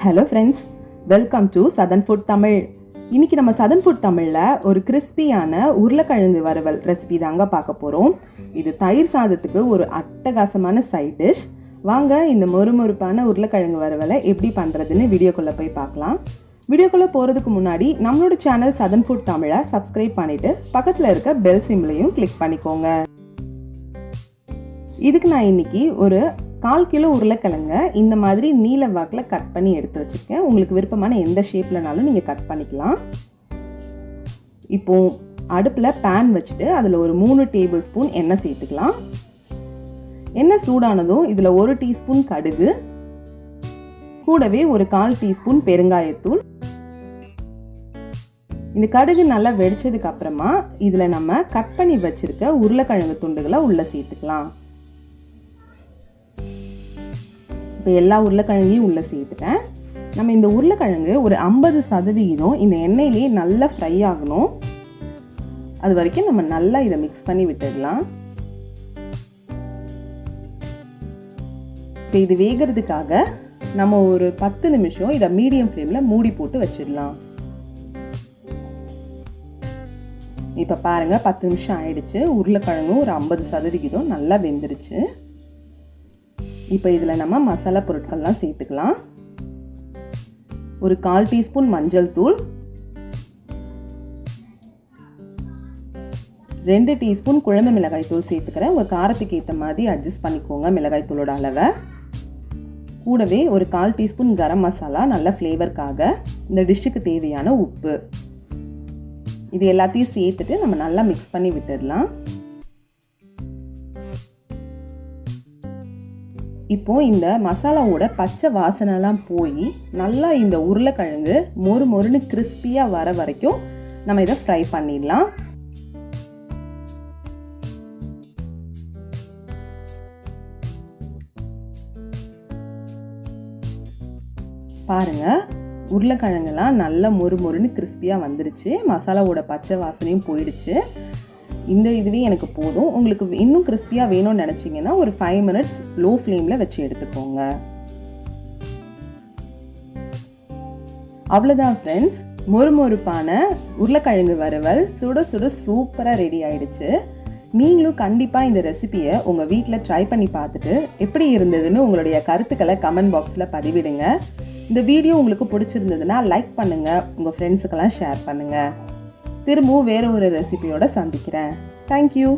Hello friends, welcome to southern food Tamil. இன்னைக்கு நம்ம southern food தமிழில் ஒரு கிறிஸ்பியான உருளைக்கிழங்கு வறுவல் ரெசிபி தாங்க பார்க்க போகிறோம். இது தயிர் சாதத்துக்கு ஒரு அட்டகாசமான சைட் டிஷ். வாங்க இந்த மொறுமொறுப்பான உருளைக்கிழங்கு வறுவலை எப்படி பண்ணுறதுன்னு வீடியோக்குள்ளே போய் பார்க்கலாம். வீடியோக்குள்ளே போகிறதுக்கு முன்னாடி நம்மளோட சேனல் சதன் ஃபுட் தமிழை சப்ஸ்கிரைப் பண்ணிவிட்டு பக்கத்தில் இருக்க பெல் சிம்பிளையும் கிளிக் பண்ணிக்கோங்க. இதுக்கு நான் இன்னைக்கு ஒரு 4 கிலோ உருளைக்கிழங்க இந்த மாதிரி நீல வாக்கில் கட் பண்ணி எடுத்து வச்சுருக்கேன். உங்களுக்கு விருப்பமான எந்த ஷேப்லனாலும் நீங்கள் கட் பண்ணிக்கலாம். இப்போது அடுப்பில் பேன் வச்சுட்டு அதில் ஒரு 3 டேபிள் ஸ்பூன் எண்ணெய் சேர்த்துக்கலாம். எண்ணெய் சூடானதும் இதில் 1 டீஸ்பூன் கடுகு, கூடவே ஒரு 1/4 டீஸ்பூன் பெருங்காயத்தூள். இந்த கடுகு நல்லா வெடிச்சதுக்கு அப்புறமா இதில் நம்ம கட் பண்ணி வச்சுருக்க உருளைக்கிழங்கு துண்டுகளை உள்ளே சேர்த்துக்கலாம். இப்போ எல்லா உருளைக்கிழங்கையும் உள்ளே சேர்த்துட்டேன். நம்ம இந்த உருளைக்கிழங்கு ஒரு 50% இந்த எண்ணெயிலேயே நல்லா ஃப்ரை ஆகணும். அது வரைக்கும் நம்ம நல்லா இதை மிக்ஸ் பண்ணி விட்டுடலாம். இப்போ இது வேகிறதுக்காக நம்ம ஒரு 10 நிமிஷம் இதை மீடியம் ஃப்ளேமில் மூடி போட்டு வச்சிடலாம். இப்போ பாருங்கள், 10 நிமிஷம் ஆயிடுச்சு. உருளைக்கிழங்கும் ஒரு 50% நல்லா வெந்துருச்சு. இப்போ இதில் நம்ம மசாலா பொருட்கள்லாம் சேர்த்துக்கலாம். ஒரு 1/4 டீஸ்பூன் மஞ்சள் தூள், 2 டீஸ்பூன் குழம்பு மிளகாய் தூள் சேர்த்துக்கிறேன். உங்கள் காரத்துக்கு ஏற்ற மாதிரி அட்ஜஸ்ட் பண்ணிக்கோங்க மிளகாய் தூளோட அளவை. கூடவே ஒரு 1/4 டீஸ்பூன் கரம் மசாலா, நல்ல ஃப்ளேவருக்காக. இந்த டிஷ்ஷுக்கு தேவையான உப்பு. இது எல்லாத்தையும் சேர்த்துட்டு நம்ம நல்லா மிக்ஸ் பண்ணி விட்டுடலாம். இப்போ இந்த மசாலாவோட பச்சை வாசனைலாம் போய் நல்லா இந்த உருளைக்கிழங்கு மொறு மொறுன்னு கிறிஸ்பியாக வர வரைக்கும் நம்ம இதை ஃப்ரை பண்ணிடலாம். பாருங்க, உருளைக்கிழங்குலாம் நல்லா மொறு மொறுன்னு கிறிஸ்பியாக வந்துருச்சு. மசாலாவோட பச்சை வாசனையும் போயிடுச்சு. இந்த இதுவே எனக்கு போதும். உங்களுக்கு இன்னும் கிறிஸ்பியாக வேணும்னு நினச்சிங்கன்னா ஒரு 5 மினிட்ஸ் லோ ஃப்ளேமில் வச்சு எடுத்துக்கோங்க. அவ்வளோதான் ஃப்ரெண்ட்ஸ், மொறுமொறுப்பான உருளைக்கிழங்கு வறுவல் சுட சுட சூப்பராக ரெடி ஆயிடுச்சு. நீங்களும் கண்டிப்பாக இந்த ரெசிபியை உங்கள் வீட்டில் ட்ரை பண்ணி பார்த்துட்டு எப்படி இருந்ததுன்னு உங்களுடைய கருத்துக்களை கமெண்ட் பாக்ஸில் பதிவிடுங்க. இந்த வீடியோ உங்களுக்கு பிடிச்சிருந்ததுன்னா லைக் பண்ணுங்கள், உங்கள் ஃப்ரெண்ட்ஸுக்கெல்லாம் ஷேர் பண்ணுங்கள். திரும்பவும் வேறு ஒரு ரெசிபியோட சந்திக்கிறேன். தேங்க்யூ.